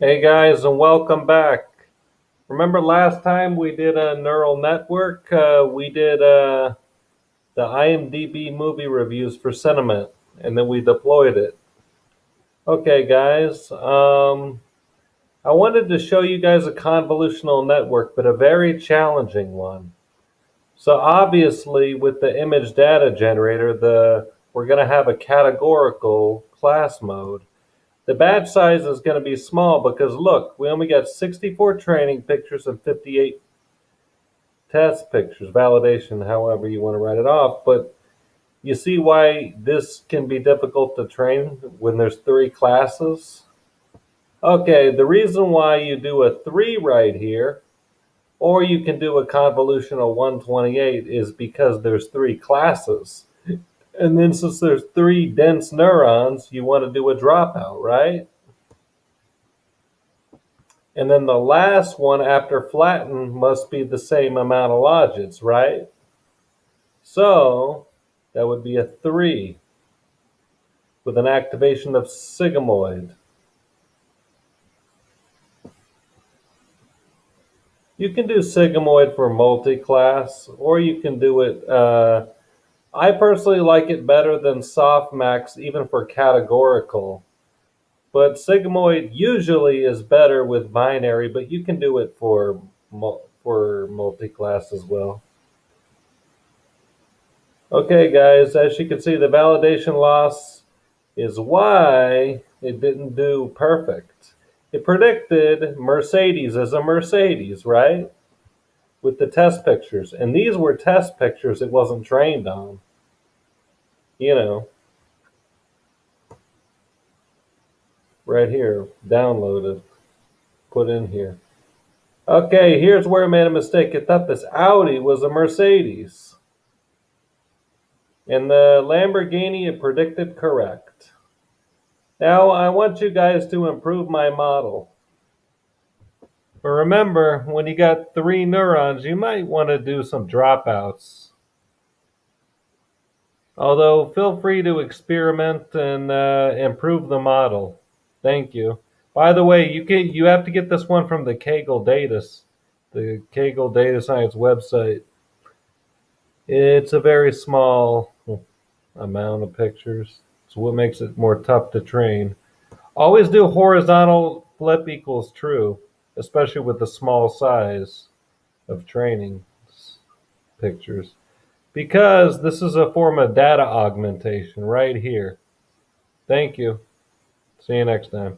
Hey guys, and welcome back. Remember last time we did a neural network? We did the IMDb movie reviews for Sentiment, and then we deployed it. Okay, guys, I wanted to show you guys a convolutional network, but a very challenging one. So obviously, with the image data generator, we're going to have a categorical class mode. The batch size is going to be small because look, we only got 64 training pictures and 58 test pictures, validation, however you want to write it off. But you see why this can be difficult to train when there's three classes? Okay, the reason why you do a 3 right here, or you can do a convolutional 128, is because there's three classes. And then since there's three dense neurons, you want to do a dropout, right? And then the last one after flatten must be the same amount of logits, right? So that would be a 3 with an activation of sigmoid. You can do sigmoid for multi-class, or you can do it. I personally like it better than softmax, even for categorical. But sigmoid usually is better with binary, but you can do it for multi-class as well. Okay, guys, as you can see, the validation loss is why it didn't do perfect. It predicted Mercedes as a Mercedes, right? With the test pictures. And these were test pictures it wasn't trained on. You know, right here, downloaded, put in here. Okay, here's where I made a mistake. It thought this Audi was a Mercedes. And the Lamborghini, it predicted correct. Now, I want you guys to improve my model. But remember, when you got three neurons, you might want to do some dropouts. Although, feel free to experiment and improve the model. Thank you. By the way, you have to get this one from the the Kaggle Data Science website. It's a very small amount of pictures. It's what makes it more tough to train. Always do horizontal flip equals true, especially with the small size of training pictures, because this is a form of data augmentation right here. Thank you. See you next time.